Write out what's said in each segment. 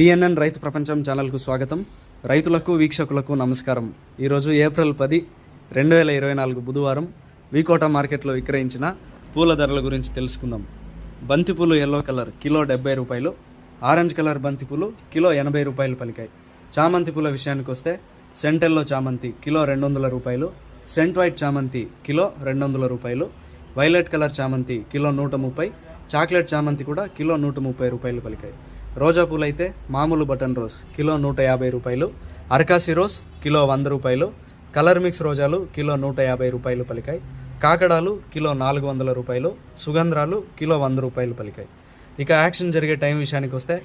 PNN రైతు ప్రపంచం ఛానల్కు స్వాగతం. రైతులకు వీక్షకులకు నమస్కారం. ఈరోజు ఏప్రిల్ 10, 2024 బుధవారం వీకోట మార్కెట్లో విక్రయించిన పూల ధరల గురించి తెలుసుకుందాం. బంతిపూలు ఎల్లో కలర్ కిలో 70 రూపాయలు, ఆరెంజ్ కలర్ బంతిపూలు కిలో 80 రూపాయలు పలికాయి. చామంతి పూల విషయానికి వస్తే సెంటెల్లో చామంతి కిలో 200 రూపాయలు, సెంట్ వైట్ చామంతి కిలో 200 రూపాయలు, వైలెట్ కలర్ చామంతి కిలో 130, చాక్లెట్ చామంతి కూడా కిలో 130 రూపాయలు పలికాయి. రోజా పూలు అయితే మామూలు బటన్ రోజ్ కిలో 150 రూపాయలు, అరకాసి రోజ్ కిలో 100 రూపాయలు, కలర్ మిక్స్ రోజాలు కిలో 150 రూపాయలు పలికాయి. కాకడాలు కిలో 400 రూపాయలు, సుగంధ్రాలు కిలో 100 రూపాయలు పలికాయి. ఇక యాక్షన్ జరిగే టైం విషయానికి వస్తే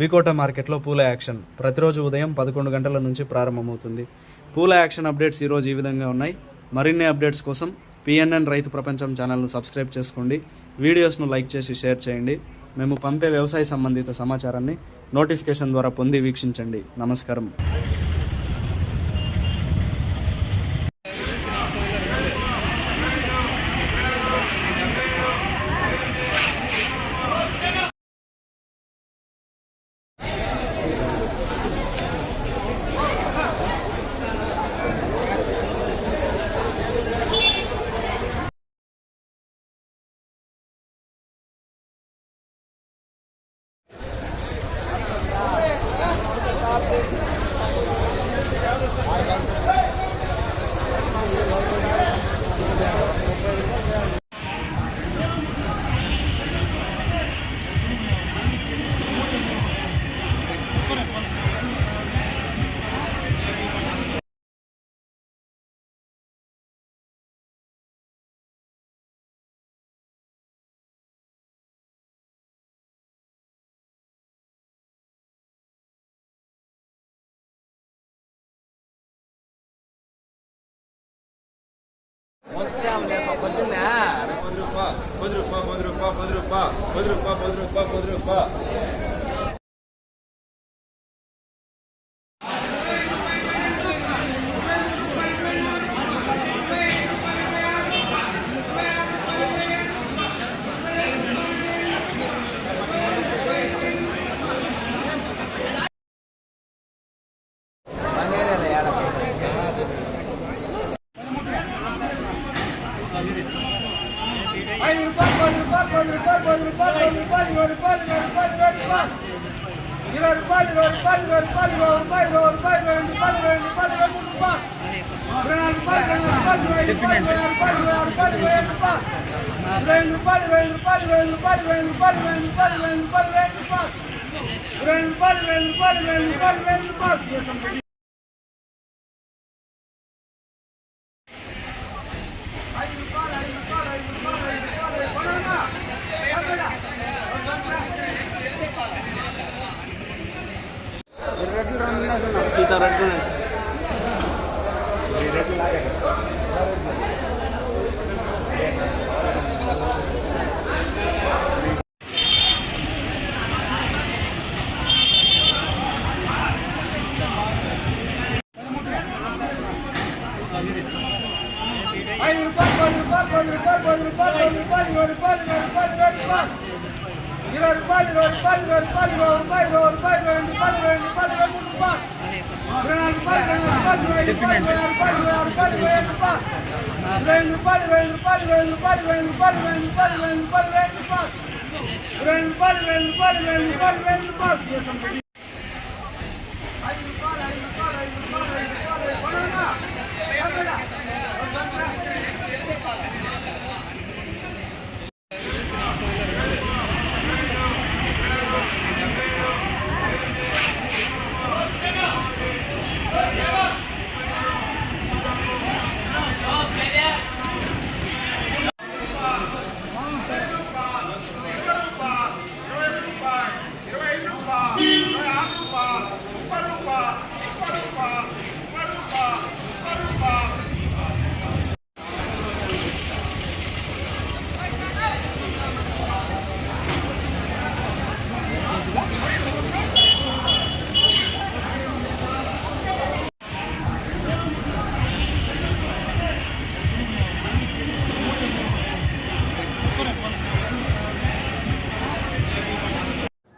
వీకోట మార్కెట్లో పూల యాక్షన్ ప్రతిరోజు ఉదయం 11 గంటల నుంచి ప్రారంభమవుతుంది. పూల యాక్షన్ అప్డేట్స్ ఈరోజు ఈ విధంగా ఉన్నాయి. మరిన్ని అప్డేట్స్ కోసం పిఎన్ఎన్ రైతు ప్రపంచం ఛానల్ను సబ్స్క్రైబ్ చేసుకోండి. వీడియోస్ను లైక్ చేసి షేర్ చేయండి. మేము పంపే వ్యవసాయ సంబంధిత సమాచారాన్ని నోటిఫికేషన్ ద్వారా పొంది వీక్షించండి. నమస్కారం.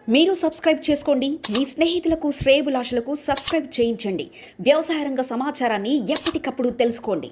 మీరు సబ్స్క్రైబ్ చేసుకోండి, మీ స్నేహితులకు శ్రేయోభిలాషులకు సబ్స్క్రైబ్ చేయించండి. వ్యవసాయ రంగ సమాచారాన్ని ఎప్పటికప్పుడు తెలుసుకోండి.